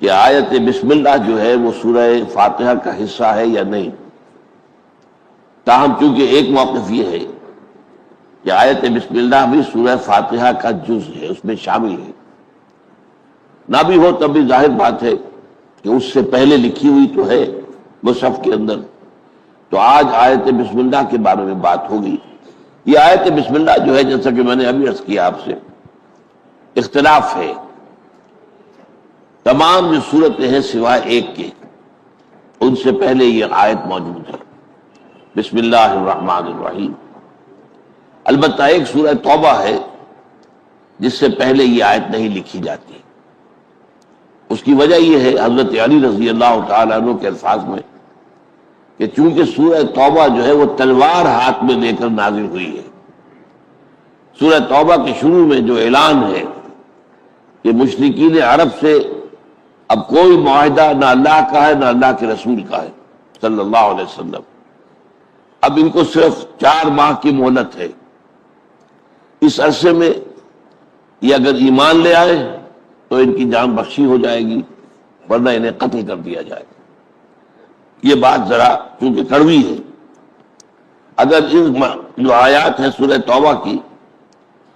کہ آیت بسم اللہ جو ہے وہ سورہ فاتحہ کا حصہ ہے یا نہیں۔ تاہم چونکہ ایک موقف یہ ہے کہ آیت بسم اللہ بھی سورہ فاتحہ کا جز ہے، اس میں شامل ہے، نہ بھی ہو تب بھی ظاہر بات ہے کہ اس سے پہلے لکھی ہوئی تو ہے مصحف کے اندر۔ تو آج آیت بسم اللہ کے بارے میں بات ہوگی۔ یہ آیت بسم اللہ جو ہے، جیسا کہ میں نے ابھی عرض کیا آپ سے، اختلاف ہے۔ تمام جو صورتیں ہیں سوائے ایک کے، ان سے پہلے یہ آیت موجود ہے، بسم اللہ الرحمن الرحیم۔ البتہ ایک سورہ توبہ ہے جس سے پہلے یہ آیت نہیں لکھی جاتی۔ اس کی وجہ یہ ہے حضرت علی رضی اللہ تعالیٰ عنہ کے الفاظ میں کہ چونکہ سورہ توبہ جو ہے وہ تلوار ہاتھ میں لے کر نازل ہوئی ہے۔ سورہ توبہ کے شروع میں جو اعلان ہے کہ مشرکین عرب سے اب کوئی معاہدہ نہ اللہ کا ہے نہ اللہ کے رسول کا ہے صلی اللہ علیہ وسلم، اب ان کو صرف 4 ماہ کی مہلت ہے۔ اس عرصے میں یہ اگر ایمان لے آئے تو ان کی جان بخشی ہو جائے گی، ورنہ انہیں قتل کر دیا جائے گا۔ یہ بات ذرا چونکہ کڑوی ہے، اگر ان جو آیات ہیں سورہ توبہ کی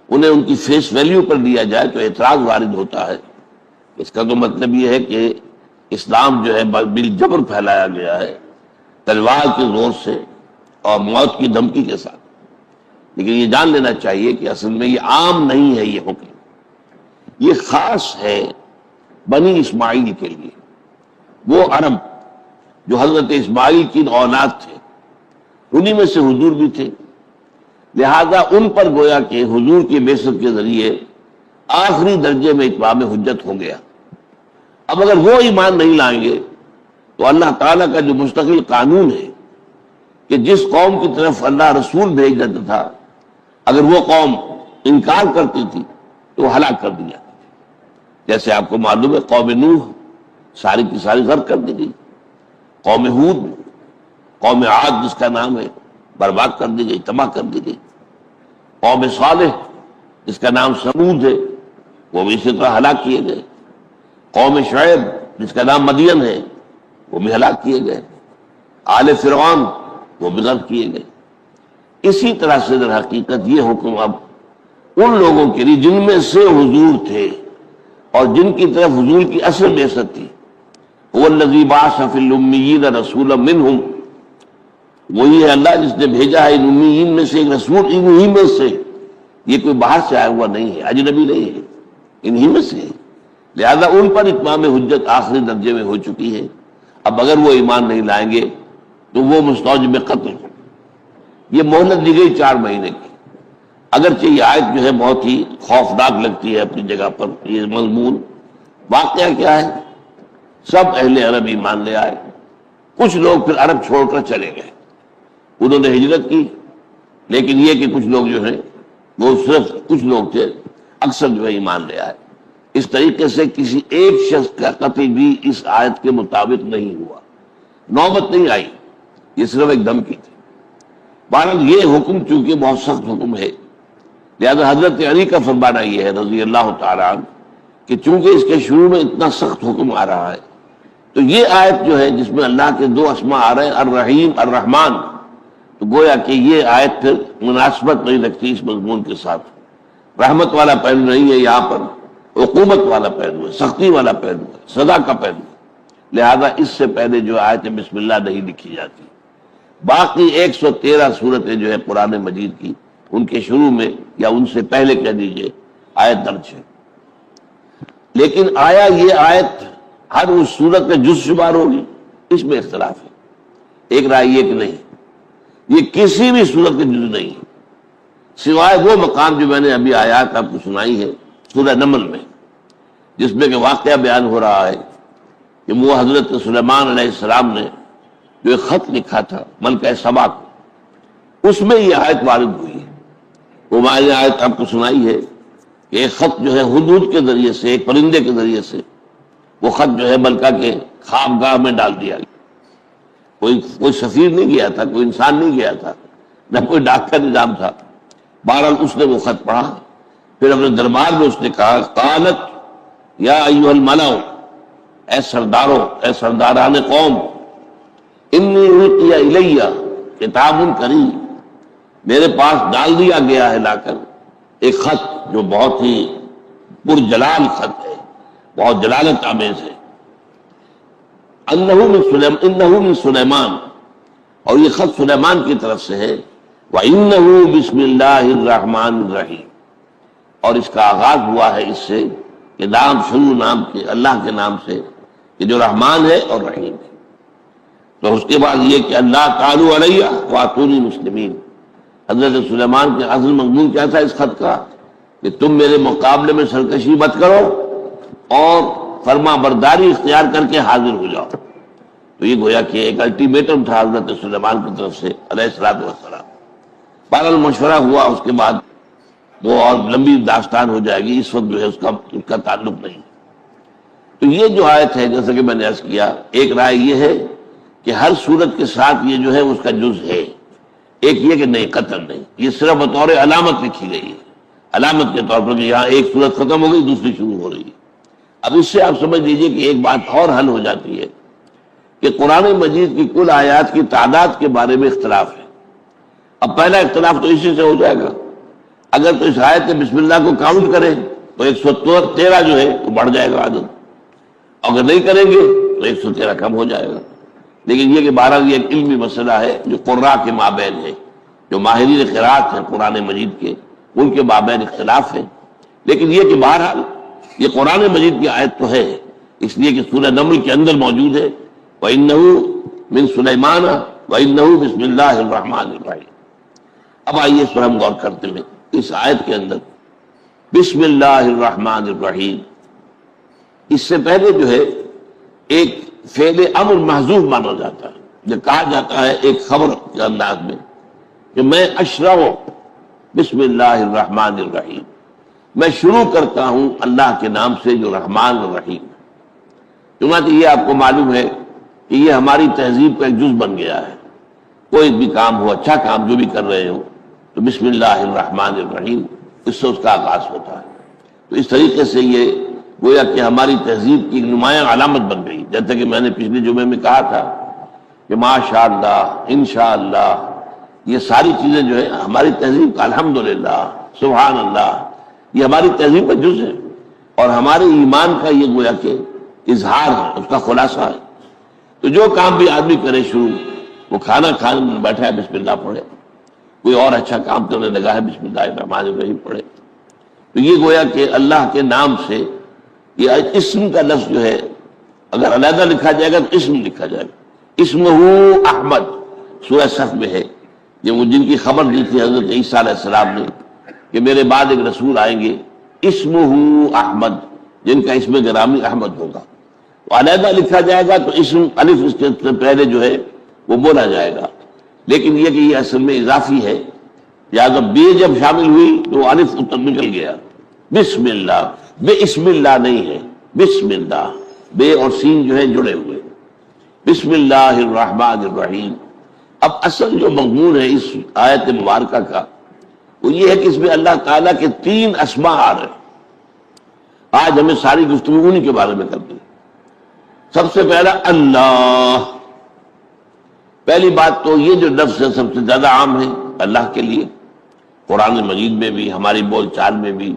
انہیں ان کی فیس ویلیو پر لیا جائے تو اعتراض وارد ہوتا ہے۔ اس کا تو مطلب یہ ہے کہ اسلام جو ہے بالجبر پھیلایا گیا ہے، تلوار کے زور سے اور موت کی دھمکی کے ساتھ۔ لیکن یہ جان لینا چاہیے کہ اصل میں یہ عام نہیں ہے، یہ حکم یہ خاص ہے بنی اسماعیل کے لیے۔ وہ عرب جو حضرت اسماعیل کی اولاد تھے، انہی میں سے حضور بھی تھے، لہذا ان پر گویا کہ حضور کی بعثت کے ذریعے آخری درجے میں اتمام حجت ہو گیا۔ اب اگر وہ ایمان نہیں لائیں گے تو اللہ تعالیٰ کا جو مستقل قانون ہے کہ جس قوم کی طرف اللہ رسول بھیج دیتا تھا، اگر وہ قوم انکار کرتی تھی تو وہ ہلاک کر دی جاتی تھی۔ جیسے آپ کو معلوم ہے قوم نوح ساری کی ساری غرق کر دی گئی، قوم ہود، قوم عاد جس کا نام ہے، برباد کر دی گئی، تباہ کر دی گئی۔ قوم صالح جس کا نام سمود ہے، وہ بھی اسی طرح ہلاک کیے گئے۔ قوم شعیب جس کا نام مدین ہے، وہ بھی ہلاک کیے گئے۔ آل فرعون وہ بھی غرق کیے گئے۔ اسی طرح سے در حقیقت یہ حکم اب ان لوگوں کے لیے جن میں سے حضور تھے اور جن کی طرف حضور کی اصل بعثت تھی، هو الذی بعث فی الامیین رسولا منہم، وہی ہے اللہ جس نے بھیجا ہے ان امیین میں سے ایک رسول، انہی میں سے، یہ کوئی باہر سے آیا ہوا نہیں ہے، اجنبی نہیں ہے، انہی میں سے ہے۔ لہذا ان پر اتمام حجت آخری درجے میں ہو چکی ہے۔ اب اگر وہ ایمان نہیں لائیں گے تو وہ مستوجب قتل ہو۔ یہ مہلت دی گئی 4 مہینے کی۔ اگرچہ یہ آیت جو ہے بہت ہی خوفناک لگتی ہے اپنی جگہ پر، یہ مضمون واقعہ کیا ہے؟ سب اہل عرب ایمان لے آئے، کچھ لوگ پھر عرب چھوڑ کر چلے گئے، انہوں نے ہجرت کی، لیکن یہ کہ کچھ لوگ جو ہیں وہ صرف کچھ لوگ تھے، اکثر جو ہے ایمان لے آئے۔ اس طریقے سے کسی ایک شخص کا قتل بھی اس آیت کے مطابق نہیں ہوا، نوبت نہیں آئی، یہ صرف ایک دھمکی تھی۔ بہرحال یہ حکم چونکہ بہت سخت حکم ہے، لہذا حضرت علی کا فرمانا یہ ہے رضی اللہ تعالیٰ عنہ کہ چونکہ اس کے شروع میں اتنا سخت حکم آ رہا ہے تو یہ آیت جو ہے جس میں اللہ کے 2 اسماء آ رہے ہیں، الرحیم الرحمن، تو گویا کہ یہ آیت پھر مناسبت نہیں رکھتی اس مضمون کے ساتھ۔ رحمت والا پہلو نہیں ہے یہاں پر، عقوبت والا پہلو ہے، سختی والا پہلو ہے، سزا کا پہلو ہے، لہذا اس سے پہلے جو آیت بسم اللہ نہیں لکھی جاتی۔ باقی 113 صورتیں جو ہے قرآن مجید کی، ان کے شروع میں یا ان سے پہلے کہہ دیجئے آیت درج ہے۔ لیکن آیا یہ آیت ہر اس صورت میں جز شمار ہوگی؟ اس میں اختلاف ہے۔ ایک رائے یہ کہ نہیں، یہ کسی بھی صورت کے جز نہیں ہے، سوائے وہ مقام جو میں نے ابھی آیات آپ کو سنائی ہے سورہ نمل میں، جس میں کہ واقعہ بیان ہو رہا ہے کہ وہ حضرت سلیمان علیہ السلام نے جو ایک خط لکھا تھا ملکہ سبا کو، اس میں یہ آیت وارد ہوئی ہے۔ وہ میں نے آیت آپ کو سنائی ہے کہ ایک خط جو ہے ہدہد کے ذریعے سے، ایک پرندے کے ذریعے سے وہ خط جو ہے ملکہ کے خوابگاہ میں ڈال دیا گیا۔ کوئی سفیر نہیں گیا تھا، کوئی انسان نہیں گیا تھا، نہ کوئی ڈاک کا نظام تھا۔ بہرحال اس نے وہ خط پڑھا، پھر اپنے دربار میں اس نے کہا، قالت یا ایھا الملأ، اے سرداروں، اے سرداران قوم، انی القی الیہ کتاب کریم، میرے پاس ڈال دیا گیا ہے لا کر ایک خط جو بہت ہی پرجلال خط ہے، بہت جلالت آمیز ہے، انہ من سلیمان، اور یہ خط سلیمان کی طرف سے ہے، وَإِنَّهُ بسم اللہ الرحمن الرحیم، اور اس کا آغاز ہوا ہے اس سے کہ نام شروع نام کے اللہ کے نام سے کہ جو رحمان ہے اور رحیم ہے۔ تو اس کے بعد یہ کہ اللہ تعالی علیہ واتونی مسلمین، حضرت سلیمان کے اصل مضمون کیا تھا اس خط کا کہ تم میرے مقابلے میں سرکشی مت کرو اور فرما برداری اختیار کر کے حاضر ہو جاؤ۔ تو یہ گویا کہ ایک الٹیمیٹم تھا حضرت سلیمان کی طرف سے علیہ الصلوۃ والسلام۔ بہرحال مشورہ ہوا، اس کے بعد وہ اور لمبی داستان ہو جائے گی، اس وقت جو ہے اس کا تعلق نہیں۔ تو یہ جو آیت ہے جیسا کہ میں نے عرض کیا، ایک رائے یہ ہے کہ ہر صورت کے ساتھ یہ جو ہے اس کا جز ہے، ایک یہ کہ نہیں قطعاً نہیں، یہ صرف بطور علامت لکھی گئی ہے، علامت کے طور پر کہ یہاں ایک صورت ختم ہو گئی دوسری شروع ہو رہی ہے۔ اب اس سے آپ سمجھ لیجئے کہ ایک بات اور حل ہو جاتی ہے کہ قرآن مجید کی کل آیات کی تعداد کے بارے میں اختلاف ہے۔ اب پہلا اختلاف تو اسی سے ہو جائے گا، اگر تو اس آیت بسم اللہ کو کاؤنٹ کریں تو 113 جو ہے وہ بڑھ جائے گا عدد، اگر نہیں کریں گے تو 113 کم ہو جائے گا۔ لیکن یہ کہ بہرحال یہ ایک علمی مسئلہ ہے جو قراء کے مابین ہے، جو ماہرین قراءت ہیں قرآن مجید کے، ان کے مابین اختلاف ہے۔ لیکن یہ کہ بہرحال یہ قرآن مجید کی آیت تو ہے، اس لیے کہ سورہ نمل کے اندر موجود ہے، وَإِنَّهُ مِن سُلَيْمَانَ وَإِنَّهُ بِسْمِ اللَّهِ الرَّحْمَنِ الرَّحِيمِ۔ اب آئیے اس پر ہم غور کرتے ہیں اس آیت کے اندر بسم اللہ الرحمن الرحیم، اس سے پہلے جو ہے ایک فعل امر محذوف مانا جاتا ہے، جو کہا جاتا ہے ایک خبر کے انداز میں کہ میں اشرع بسم اللہ الرحمن الرحیم، میں شروع کرتا ہوں اللہ کے نام سے جو رحمان اور رحیم ہے۔ چنانچہ یہ آپ کو معلوم ہے کہ یہ ہماری تہذیب کا ایک جز بن گیا ہے، کوئی بھی کام ہو، اچھا کام جو بھی کر رہے ہو تو بسم اللہ الرحمن الرحیم اس سے اس کا آغاز ہوتا ہے۔ تو اس طریقے سے یہ گویا کہ ہماری تہذیب کی ایک نمایاں علامت بن گئی، جیسا کہ میں نے پچھلے جمعے میں کہا تھا کہ ماشاء اللہ، انشاءاللہ، یہ ساری چیزیں جو ہے ہماری تہذیب کا، الحمدللہ، سبحان اللہ، یہ ہماری تہذیب کا جز ہے اور ہمارے ایمان کا یہ گویا کہ اظہار ہے، اس کا خلاصہ ہے۔ تو جو کام بھی آدمی کرے شروع، وہ کھانا کھانے میں بیٹھا ہے بسم اللہ پڑھے، کوئی اور اچھا کام کرنے لگا ہے بسم اللہ الرحمن الرحیم پڑھے، تو یہ گویا کہ اللہ کے نام سے یہ اسم کا لفظ جو ہے اگر علیحدہ لکھا جائے گا تو اسم لکھا جائے گا۔ اسمہ احمد سورہ صف میں ہے، یہ وہ جن کی خبر دی تھی حضرت عیسیٰ علیہ السلام نے کہ میرے بعد ایک رسول آئیں گے اسمہ احمد، جن کا اسم گرامی احمد ہوگا، تو علیحدہ لکھا جائے گا تو اسم الف اس کے پہلے جو ہے وہ بولا جائے گا، لیکن یہ کہ یہ اصل میں اضافی ہے، یا جب بے جب شامل ہوئی تو الف نکل گیا، بسم اللہ، بے اسم اللہ نہیں ہے، بسم اللہ، بے اور سین جو ہے جڑے ہوئے، بسم اللہ الرحمن الرحیم۔ اب اصل جو مضمون ہے اس آیت مبارکہ کا وہ یہ ہے کہ اس میں اللہ تعالیٰ کے 3 اسماء آ رہے ہیں۔ آج ہمیں ساری گفتگو انہی کے بارے میں کرتے ہیں۔ سب سے پہلا اللہ، پہلی بات تو یہ جو لفظ ہے سب سے زیادہ عام ہے اللہ کے لیے، قرآن مجید میں بھی، ہماری بول چال میں بھی،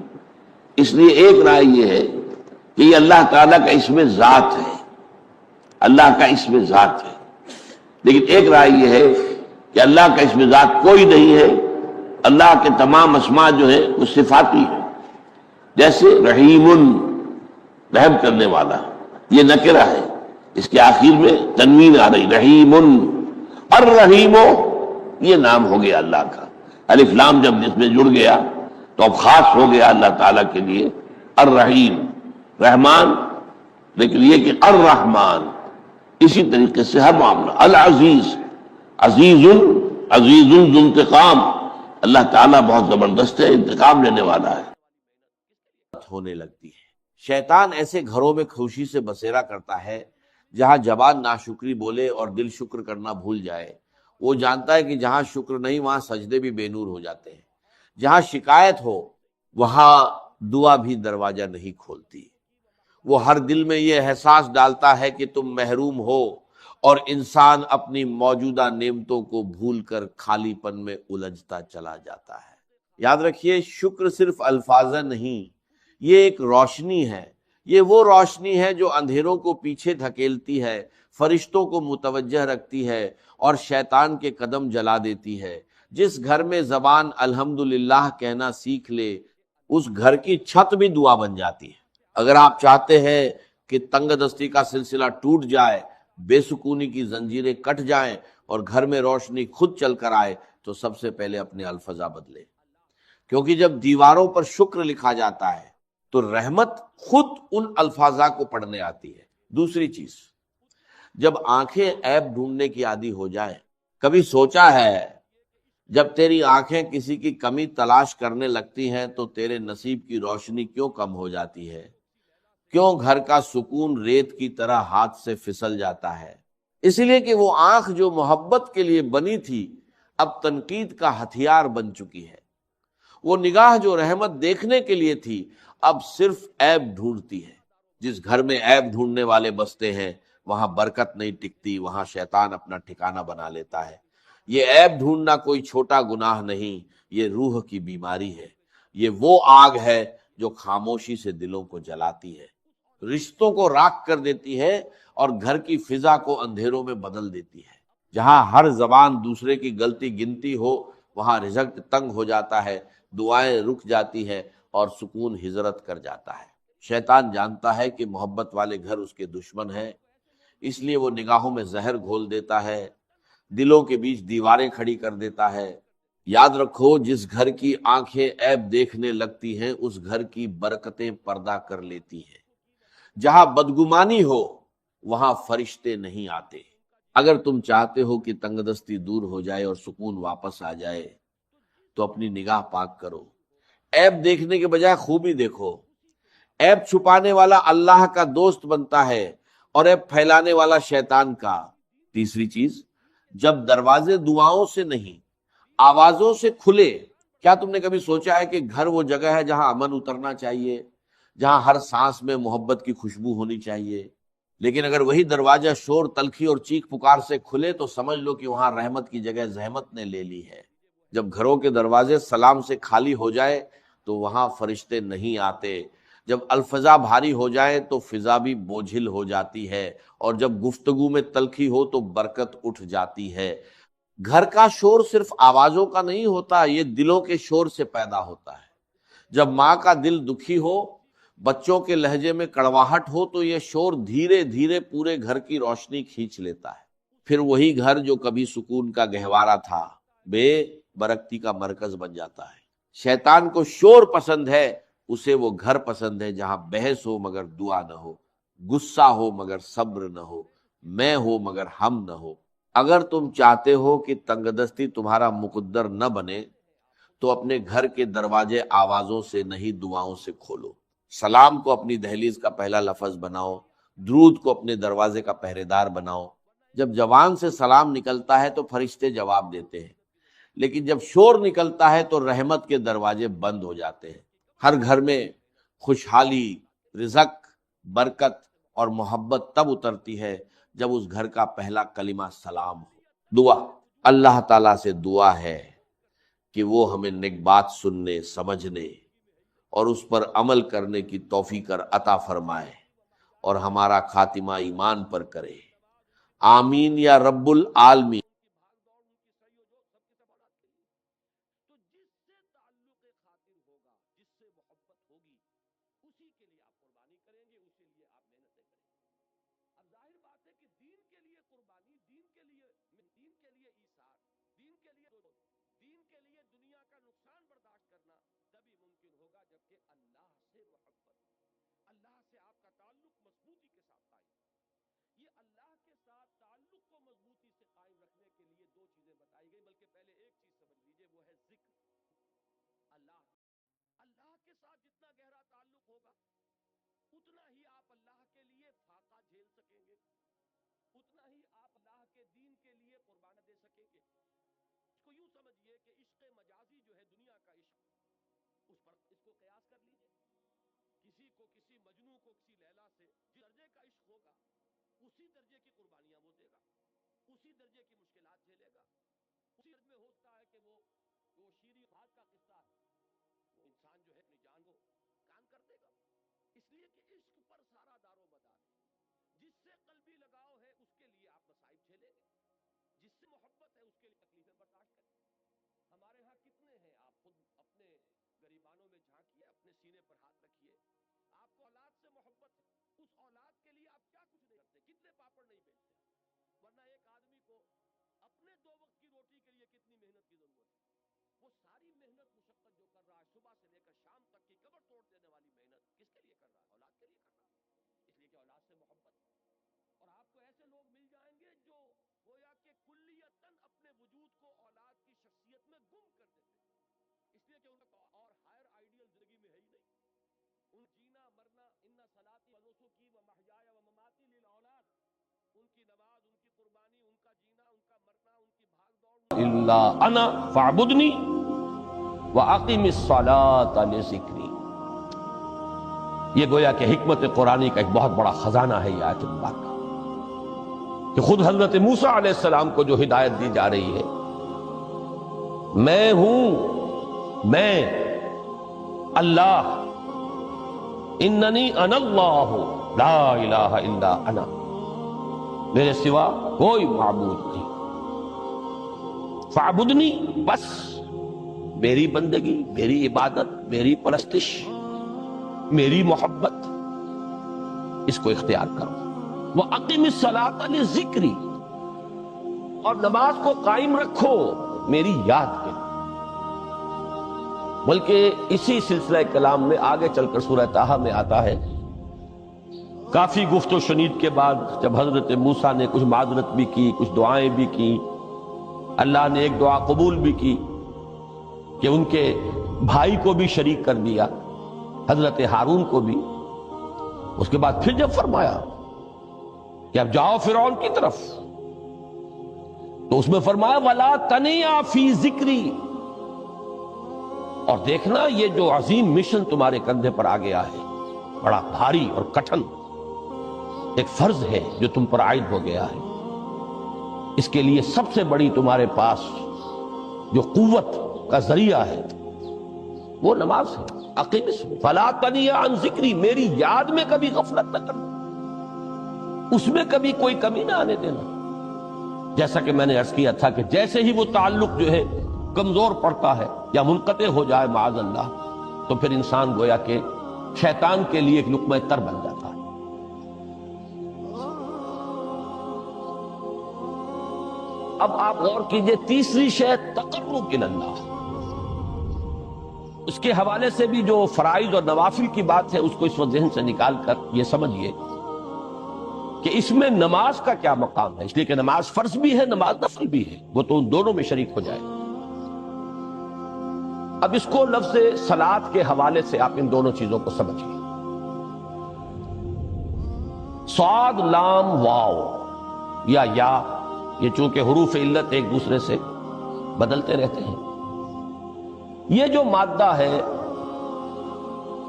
اس لیے ایک رائے یہ ہے کہ یہ اللہ تعالیٰ کا اسم ذات ہے، اللہ کا اسم ذات ہے۔ لیکن ایک رائے یہ ہے کہ اللہ کا اسم ذات کوئی نہیں ہے، اللہ کے تمام اسماء جو ہے وہ صفاتی ہے، جیسے رحیم، رحم کرنے والا، یہ نکرہ ہے، اس کے آخر میں تنوین آ رہی، رحیم، الرحیم، یہ نام ہو گیا اللہ کا، الف لام جب جس میں جڑ گیا تو اب خاص ہو گیا اللہ تعالیٰ کے لیے الرحیم، رحمان۔ لیکن یہ کہ الرحمن، اسی طریقے سے ہر معاملہ، العزیز، عزیز، عزیز ذو انتقام، اللہ تعالیٰ بہت زبردست ہے، انتقام لینے والا ہے۔ ہونے لگتی ہے۔ شیطان ایسے گھروں میں خوشی سے بسیرا کرتا ہے جہاں زبان ناشکری بولے اور دل شکر کرنا بھول جائے۔ وہ جانتا ہے کہ جہاں شکر نہیں وہاں سجدے بھی بے نور ہو جاتے ہیں، جہاں شکایت ہو وہاں دعا بھی دروازہ نہیں کھولتی۔ وہ ہر دل میں یہ احساس ڈالتا ہے کہ تم محروم ہو، اور انسان اپنی موجودہ نعمتوں کو بھول کر خالی پن میں الجھتا چلا جاتا ہے۔ یاد رکھیے، شکر صرف الفاظ نہیں، یہ ایک روشنی ہے۔ یہ وہ روشنی ہے جو اندھیروں کو پیچھے دھکیلتی ہے، فرشتوں کو متوجہ رکھتی ہے اور شیطان کے قدم جلا دیتی ہے۔ جس گھر میں زبان الحمدللہ کہنا سیکھ لے، اس گھر کی چھت بھی دعا بن جاتی ہے۔ اگر آپ چاہتے ہیں کہ تنگ دستی کا سلسلہ ٹوٹ جائے، بے سکونی کی زنجیریں کٹ جائیں اور گھر میں روشنی خود چل کر آئے، تو سب سے پہلے اپنے الفاظ بدلے، کیونکہ جب دیواروں پر شکر لکھا جاتا ہے تو رحمت خود ان الفاظا کو پڑھنے آتی ہے۔ دوسری چیز، جب آنکھیں عیب ڈھونڈنے کی عادی ہو جائیں، کبھی سوچا ہے جب تیری آنکھیں کسی کی کمی تلاش کرنے لگتی ہیں تو تیرے نصیب کی روشنی کیوں کم ہو جاتی ہے؟ کیوں گھر کا سکون ریت کی طرح ہاتھ سے پھسل جاتا ہے؟ اس لیے کہ وہ آنکھ جو محبت کے لیے بنی تھی اب تنقید کا ہتھیار بن چکی ہے۔ وہ نگاہ جو رحمت دیکھنے کے لیے تھی اب صرف عیب ڈھونڈتی ہے۔ جس گھر میں عیب ڈھونڈنے والے بستے ہیں وہاں برکت نہیں ٹکتی، وہاں شیطان اپنا ٹھکانہ بنا لیتا ہے۔ یہ عیب ڈھونڈنا کوئی چھوٹا گناہ نہیں، یہ روح کی بیماری ہے۔ یہ وہ آگ ہے جو خاموشی سے دلوں کو جلاتی ہے، رشتوں کو راکھ کر دیتی ہے اور گھر کی فضا کو اندھیروں میں بدل دیتی ہے۔ جہاں ہر زبان دوسرے کی غلطی گنتی ہو، وہاں رزق تنگ ہو جاتا ہے، دعائیں رک جاتی ہیں اور سکون ہجرت کر جاتا ہے۔ شیطان جانتا ہے کہ محبت والے گھر اس کے دشمن ہیں، اس لیے وہ نگاہوں میں زہر گھول دیتا ہے، دلوں کے بیچ دیواریں کھڑی کر دیتا ہے۔ یاد رکھو، جس گھر کی آنکھیں عیب دیکھنے لگتی ہیں اس گھر کی برکتیں پردہ کر لیتی ہیں۔ جہاں بدگمانی ہو وہاں فرشتے نہیں آتے۔ اگر تم چاہتے ہو کہ تنگ دستی دور ہو جائے اور سکون واپس آ جائے تو اپنی نگاہ پاک کرو، عیب دیکھنے کے بجائے خوبی دیکھو۔ عیب چھپانے والا اللہ کا دوست بنتا ہے اور عیب پھیلانے والا شیطان کا۔ تیسری چیز، جب دروازے دعاؤں سے نہیں آوازوں سے کھلے، کیا تم نے کبھی سوچا ہے کہ گھر وہ جگہ ہے جہاں امن اترنا چاہیے، جہاں ہر سانس میں محبت کی خوشبو ہونی چاہیے؟ لیکن اگر وہی دروازہ شور، تلخی اور چیخ پکار سے کھلے تو سمجھ لو کہ وہاں رحمت کی جگہ زحمت نے لے لی ہے۔ جب گھروں کے دروازے سلام سے خالی ہو جائے تو وہاں فرشتے نہیں آتے۔ جب الفضا بھاری ہو جائے تو فضا بھی بوجھل ہو جاتی ہے، اور جب گفتگو میں تلخی ہو تو برکت اٹھ جاتی ہے۔ گھر کا شور صرف آوازوں کا نہیں ہوتا، یہ دلوں کے شور سے پیدا ہوتا ہے۔ جب ماں کا دل دکھی ہو، بچوں کے لہجے میں کڑواہٹ ہو، تو یہ شور دھیرے دھیرے پورے گھر کی روشنی کھینچ لیتا ہے۔ پھر وہی گھر جو کبھی سکون کا گہوارہ تھا بے برکتی کا مرکز بن جاتا ہے۔ شیطان کو شور پسند ہے، اسے وہ گھر پسند ہے جہاں بحث ہو مگر دعا نہ ہو، غصہ ہو مگر صبر نہ ہو، میں ہو مگر ہم نہ ہو۔ اگر تم چاہتے ہو کہ تنگ دستی تمہارا مقدر نہ بنے تو اپنے گھر کے دروازے آوازوں سے نہیں دعاؤں سے کھولو۔ سلام کو اپنی دہلیز کا پہلا لفظ بناؤ، درود کو اپنے دروازے کا پہرے دار بناؤ۔ جب زبان سے سلام نکلتا ہے تو فرشتے جواب دیتے ہیں، لیکن جب شور نکلتا ہے تو رحمت کے دروازے بند ہو جاتے ہیں۔ ہر گھر میں خوشحالی، رزق، برکت اور محبت تب اترتی ہے جب اس گھر کا پہلا کلمہ سلام ہو۔ دعا، اللہ تعالیٰ سے دعا ہے کہ وہ ہمیں نیک بات سننے، سمجھنے اور اس پر عمل کرنے کی توفیق عطا فرمائے اور ہمارا خاتمہ ایمان پر کرے۔ آمین یا رب العالمین۔ کو کسی مجنوں کو کسی لیلا سے جس درجے کا عشق ہوگا اسی درجے کی قربانیاں وہ دے گا، اسی درجے کی مشکلات جھیلے گا، اسی درجے میں ہوتا ہے کہ وہ شیریں بات کا قصہ ہے، وہ انسان جو ہے اپنی جان کو قربان کر دے گا، اس لیے کہ عشق پر سارا دار و مدار ہے۔ جس سے قلبی لگاؤ ہے اس کے لیے آپ مصائب جھیلیں گے، جس سے محبت ہے اس کے لیے تکلیفیں برداشت کریں۔ ہمارے ہاں کتنے ہیں، آپ خود اپنے گریبانوں میں جھانکیے، اپنے سینے پر ہاتھ رکھیے، آپ کو اولاد سے محبت ہے، اس اولاد کے لیے آپ کیا کچھ نہیں کرتے، کتنے پاپڑ نہیں بیچتے، ورنہ ایک آدمی کو اپنے 2 وقت کی روٹی کے لیے کتنی محنت کی ضرورت ہے، وہ ساری محنت مشقت جو کر رہا ہے صبح سے لے کر شام تک کی کمر توڑ دینے والی محنت کس کے لیے کر رہا ہے؟ اولاد کے لیے کر رہا ہے، اس لیے کہ اولاد سے محبت ہے۔ اور آپ کو ایسے لوگ مل جائیں گے جو گویا کہ کلیتاً اپنے وجود کو اولاد کی شخصیت میں گم کر دیتے ہیں، اس لیے کہ ان کا اور ہائر آئیڈیل زندگی میں ہے ہی نہیں، ان جینا مرنا، ان صلاتی و نسکی و محیای و مماتی للاولاد، ان کی نماز، ان کی قربانی، ان کا جینا، ان کا مرنا، ان کی بھاگ دوڑ الا انا فاعبدنی واقم الصلاۃ لذکری۔ یہ گویا کہ حکمت قرآنی کا ایک بہت بڑا خزانہ ہے یہ آیت مبارکہ، کہ خود حضرت موسیٰ علیہ السلام کو جو ہدایت دی جا رہی ہے، میں ہوں، میں اللہ، اننی انا اللہ لا الہ الا انا، میرے سوا کوئی معبود نہیں، فاعبدنی، بس میری بندگی، میری عبادت، میری پرستش، میری محبت، اس کو اختیار کرو۔ وَأَقِمِ الصَّلَاةَ لِذِكْرِي، اور نماز کو قائم رکھو میری یاد کے لیے۔ بلکہ اسی سلسلہ کلام میں آگے چل کر سورہ طٰہٰ میں آتا ہے، کافی گفت و شنید کے بعد جب حضرت موسیٰ نے کچھ معذرت بھی کی، کچھ دعائیں بھی کی، اللہ نے ایک دعا قبول بھی کی کہ ان کے بھائی کو بھی شریک کر دیا، حضرت ہارون کو بھی۔ اس کے بعد پھر جب فرمایا کہ اب جاؤ فرعون کی طرف، تو اس میں فرمایا وَلَا تَنِيَا فِي ذِكْرِي، اور دیکھنا یہ جو عظیم مشن تمہارے کندھے پر آ گیا ہے، بڑا بھاری اور کٹھن ایک فرض ہے جو تم پر عائد ہو گیا ہے، اس کے لیے سب سے بڑی تمہارے پاس جو قوت کا ذریعہ ہے وہ نماز ہے۔ اقیم فلا تنیا عن ذکری، میری یاد میں کبھی غفلت نہ کرنا، اس میں کبھی کوئی کمی نہ آنے دینا۔ جیسا کہ میں نے عرض کیا تھا کہ جیسے ہی وہ تعلق جو ہے کمزور پڑتا ہے یا منقطع ہو جائے معاذ اللہ، تو پھر انسان گویا کہ شیطان کے لیے ایک لقمہ تر بن جاتا ہے۔ اب آپ غور کیجئے، تیسری شے تقرب الی اللہ، اس کے حوالے سے بھی جو فرائض اور نوافل کی بات ہے اس کو اس وقت ذہن سے نکال کر یہ سمجھیے کہ اس میں نماز کا کیا مقام ہے، اس لیے کہ نماز فرض بھی ہے، نماز نفل بھی ہے، وہ تو ان دونوں میں شریک ہو جائے۔ اب اس کو لفظ صلاۃ کے حوالے سے آپ ان دونوں چیزوں کو سمجھیے۔ صاد لام واو یا یہ چونکہ حروف علت ایک دوسرے سے بدلتے رہتے ہیں، یہ جو مادہ ہے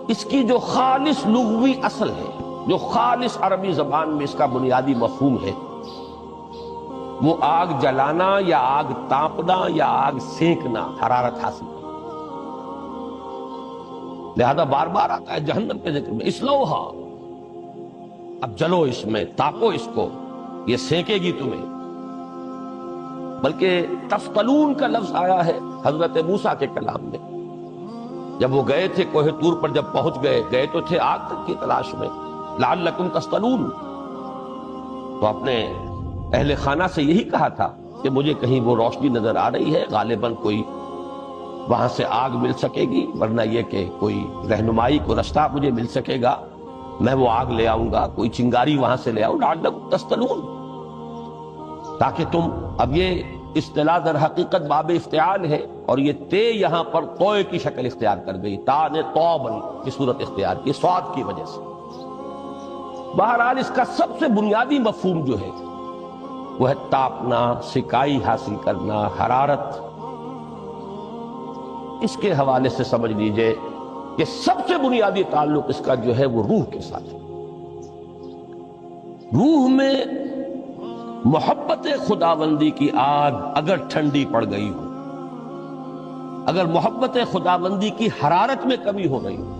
اس کی جو خالص لغوی اصل ہے، جو خالص عربی زبان میں اس کا بنیادی مفہوم ہے، وہ آگ جلانا یا آگ تاپنا یا آگ سینکنا، حرارت حاصل کرنا۔ لہذا بار بار آتا ہے جہنم کے ذکر میں، اسلوہا، اب جلو اس میں، تاپو اس کو، یہ سینکے گی تمہیں۔ بلکہ تفتلون کا لفظ آیا ہے حضرت موسیٰ کے کلام میں، جب وہ گئے تھے کوہ طور پر، جب پہنچ گئے تو تھے آگ تک کی تلاش میں، لعلکم تفتلون، تو اپنے اہل خانہ سے یہی کہا تھا کہ مجھے کہیں وہ روشنی نظر آ رہی ہے، غالباً کوئی وہاں سے آگ مل سکے گی، ورنہ یہ کہ کوئی رہنمائی کو رستہ مجھے مل سکے گا، میں وہ آگ لے آؤں گا، کوئی چنگاری وہاں سے لے آؤں، لعلکم تفتلون، تاکہ تم، اب یہ اصطلاح در حقیقت باب افتعال ہے، اور یہ تے یہاں پر توئے کی شکل اختیار کر گئی، تا نے توبن کی صورت اختیار کی سواد کی وجہ سے۔ بہرحال اس کا سب سے بنیادی مفہوم جو ہے وہ ہے تاپنا، سکائی حاصل کرنا، حرارت۔ اس کے حوالے سے سمجھ لیجئے کہ سب سے بنیادی تعلق اس کا جو ہے وہ روح کے ساتھ ہے۔ روح میں محبت خداوندی کی آگ اگر ٹھنڈی پڑ گئی ہو، اگر محبت خداوندی کی حرارت میں کمی ہو گئی ہو،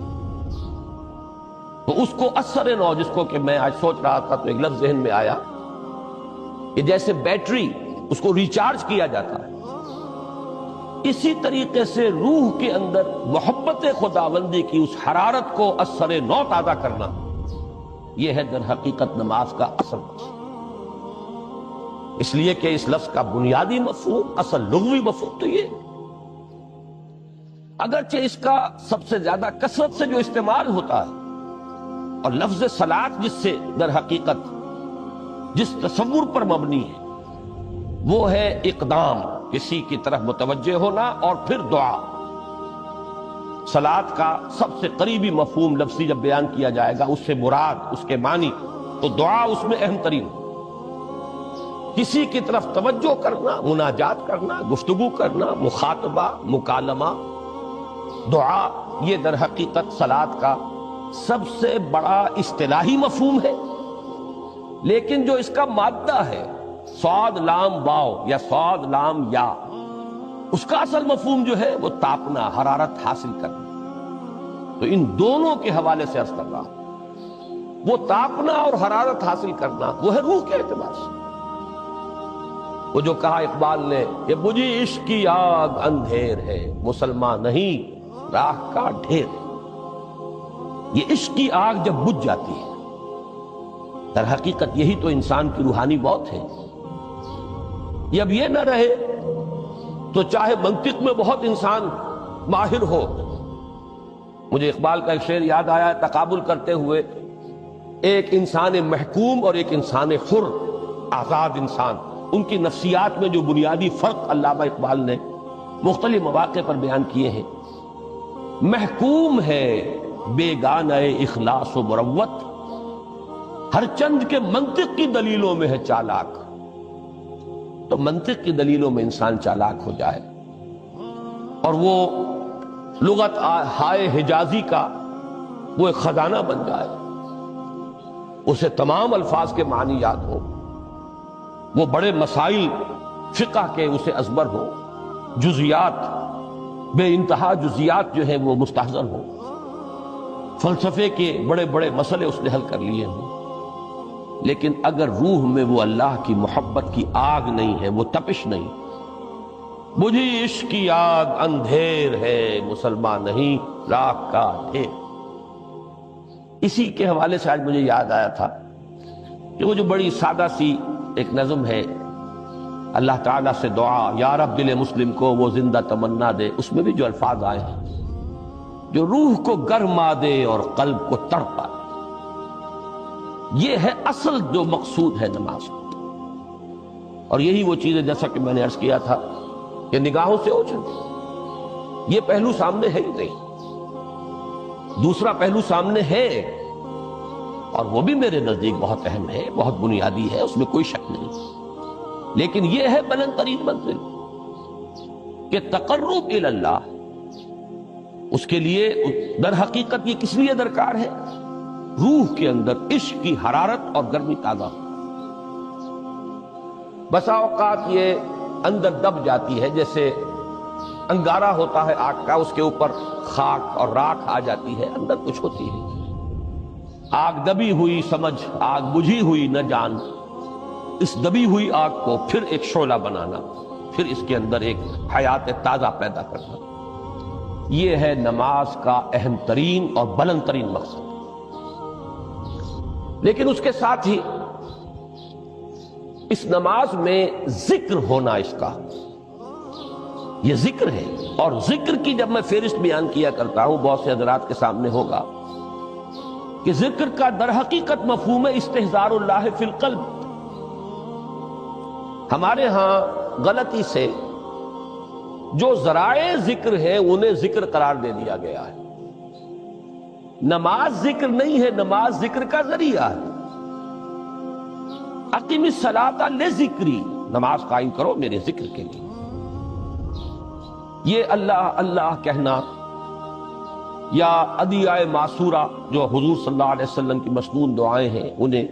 تو اس کو اثر نو، جس کو کہ میں آج سوچ رہا تھا تو ایک لفظ ذہن میں آیا کہ جیسے بیٹری اس کو ریچارج کیا جاتا ہے، اسی طریقے سے روح کے اندر محبت خداوندی کی اس حرارت کو اثر نو تازہ کرنا، یہ ہے در حقیقت نماز کا اصل مقصد۔ اس لیے کہ اس لفظ کا بنیادی مفہوم، اصل لغوی مفہوم تو یہ، اگرچہ اس کا سب سے زیادہ کثرت سے جو استعمال ہوتا ہے، اور لفظ صلاۃ جس سے در حقیقت جس تصور پر مبنی ہے وہ ہے اقدام، کسی کی طرف متوجہ ہونا اور پھر دعا۔ صلاۃ کا سب سے قریبی مفہوم لفظی جب بیان کیا جائے گا، اس سے مراد، اس کے معنی، تو دعا اس میں اہم ترین، کسی کی طرف توجہ کرنا، مناجات کرنا، گفتگو کرنا، مخاطبہ، مکالمہ، دعا، یہ در حقیقت صلاۃ کا سب سے بڑا اصطلاحی مفہوم ہے۔ لیکن جو اس کا مادہ ہے، صاد لام واو یا صاد لام یا، اس کا اصل مفہوم جو ہے وہ تاپنا، حرارت حاصل کرنا۔ تو ان دونوں کے حوالے سے عرض کر رہا ہوں، وہ تاپنا اور حرارت حاصل کرنا وہ ہے روح کے اعتبار سے۔ وہ جو کہا اقبال نے کہ بجھی عشق کی آگ اندھیر ہے، مسلمان نہیں راہ کا ڈھیر ہے۔ یہ عشق کی آگ جب بجھ جاتی ہے، در حقیقت یہی تو انسان کی روحانی موت ہے۔ یہ اب یہ نہ رہے تو چاہے منطق میں بہت انسان ماہر ہو، مجھے اقبال کا ایک شعر یاد آیا تقابل کرتے ہوئے، ایک انسان محکوم اور ایک انسان حر، آزاد انسان، ان کی نفسیات میں جو بنیادی فرق علامہ اقبال نے مختلف مواقع پر بیان کیے ہیں۔ محکوم ہے بیگانہ اخلاص و مروت، ہر چند کے منطق کی دلیلوں میں ہے چالاک۔ تو منطق کی دلیلوں میں انسان چالاک ہو جائے اور وہ لغت ہائے حجازی کا وہ ایک خزانہ بن جائے، اسے تمام الفاظ کے معنی یاد ہو، وہ بڑے مسائل فقہ کے اسے ازبر ہو، جزیات، بے انتہا جزیات جو ہیں وہ مستحضر ہو، فلسفے کے بڑے بڑے مسئلے اس نے حل کر لیے ہوں، لیکن اگر روح میں وہ اللہ کی محبت کی آگ نہیں ہے، وہ تپش نہیں، بجھی عشق کی آگ اندھیر ہے، مسلمان نہیں راہ کا ڈھیر۔ اسی کے حوالے سے آج مجھے یاد آیا تھا کہ وہ جو بڑی سادہ سی ایک نظم ہے، اللہ تعالیٰ سے دعا، یا رب دل مسلم کو وہ زندہ تمنا دے، اس میں بھی جو الفاظ آئے ہیں جو روح کو گرما دے اور قلب کو تڑپا دے، یہ ہے اصل جو مقصود ہے نماز۔ اور یہی وہ چیز ہے جیسا کہ میں نے عرض کیا تھا کہ نگاہوں سے اوجھل، یہ پہلو سامنے ہے ہی نہیں، دوسرا پہلو سامنے ہے، اور وہ بھی میرے نزدیک بہت اہم ہے، بہت بنیادی ہے، اس میں کوئی شک نہیں، لیکن یہ ہے بلند ترین منزل کہ تقرب الی اللہ، اس کے لیے در حقیقت یہ کس لیے درکار ہے؟ روح کے اندر عشق کی حرارت اور گرمی تازہ ہو۔ بسا اوقات یہ اندر دب جاتی ہے، جیسے انگارہ ہوتا ہے آگ کا، اس کے اوپر خاک اور راکھ آ جاتی ہے، اندر کچھ ہوتی ہے، آگ دبی ہوئی سمجھ، آگ بجھی ہوئی نہ جان، اس دبی ہوئی آگ کو پھر ایک شعلہ بنانا، پھر اس کے اندر ایک حیات تازہ پیدا کرنا، یہ ہے نماز کا اہم ترین اور بلند ترین مقصد۔ لیکن اس کے ساتھ ہی اس نماز میں ذکر ہونا، اس کا یہ ذکر ہے، اور ذکر کی جب میں فہرست بیان کیا کرتا ہوں، بہت سے حضرات کے سامنے ہوگا کہ ذکر کا در حقیقت مفہوم ہے استحضار اللہ فی القلب۔ ہمارے ہاں غلطی سے جو ذرائع ذکر ہیں انہیں ذکر قرار دے دیا گیا ہے۔ نماز ذکر نہیں ہے، نماز ذکر کا ذریعہ ہے۔ اقیم الصلاۃ لذکری، نماز قائم کرو میرے ذکر کے لیے۔ یہ اللہ اللہ کہنا یا ادعیہ معصورہ جو حضور صلی اللہ علیہ وسلم کی مسنون دعائیں ہیں، انہیں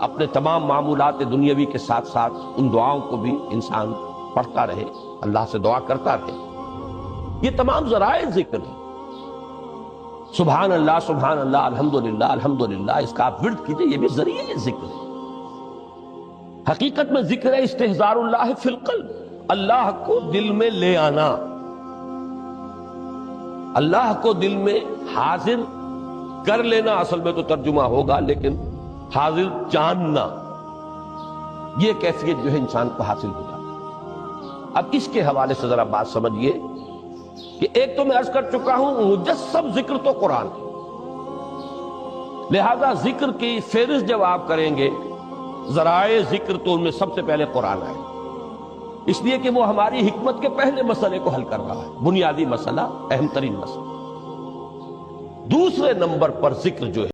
اپنے تمام معمولات دنیاوی کے ساتھ ساتھ ان دعاؤں کو بھی انسان پڑھتا رہے، اللہ سے دعا کرتا رہے. یہ تمام ذرائع ذکر ہیں. سبحان اللہ الحمدللہ الحمدللہ، اس کا آپ ورد کیجئے، یہ بھی ذریعہ ذکر ہے. حقیقت میں ذکر ہے استحضار اللہ فی القلب، اللہ کو دل میں لے آنا، اللہ کو دل میں حاضر کر لینا. اصل میں تو ترجمہ ہوگا، لیکن حاضر جاننا، یہ کیفیت جو ہے انسان کو حاصل ہو جاتا ہے. اب اس کے حوالے سے ذرا بات سمجھیے کہ ایک تو میں عرض کر چکا ہوں مجسم ذکر تو قرآن ہے، لہذا ذکر کی فہرست جب آپ کریں گے ذرائع ذکر تو ان میں سب سے پہلے قرآن آئے، اس لیے کہ وہ ہماری حکمت کے پہلے مسئلے کو حل کر رہا ہے، بنیادی مسئلہ، اہم ترین مسئلہ. دوسرے نمبر پر ذکر جو ہے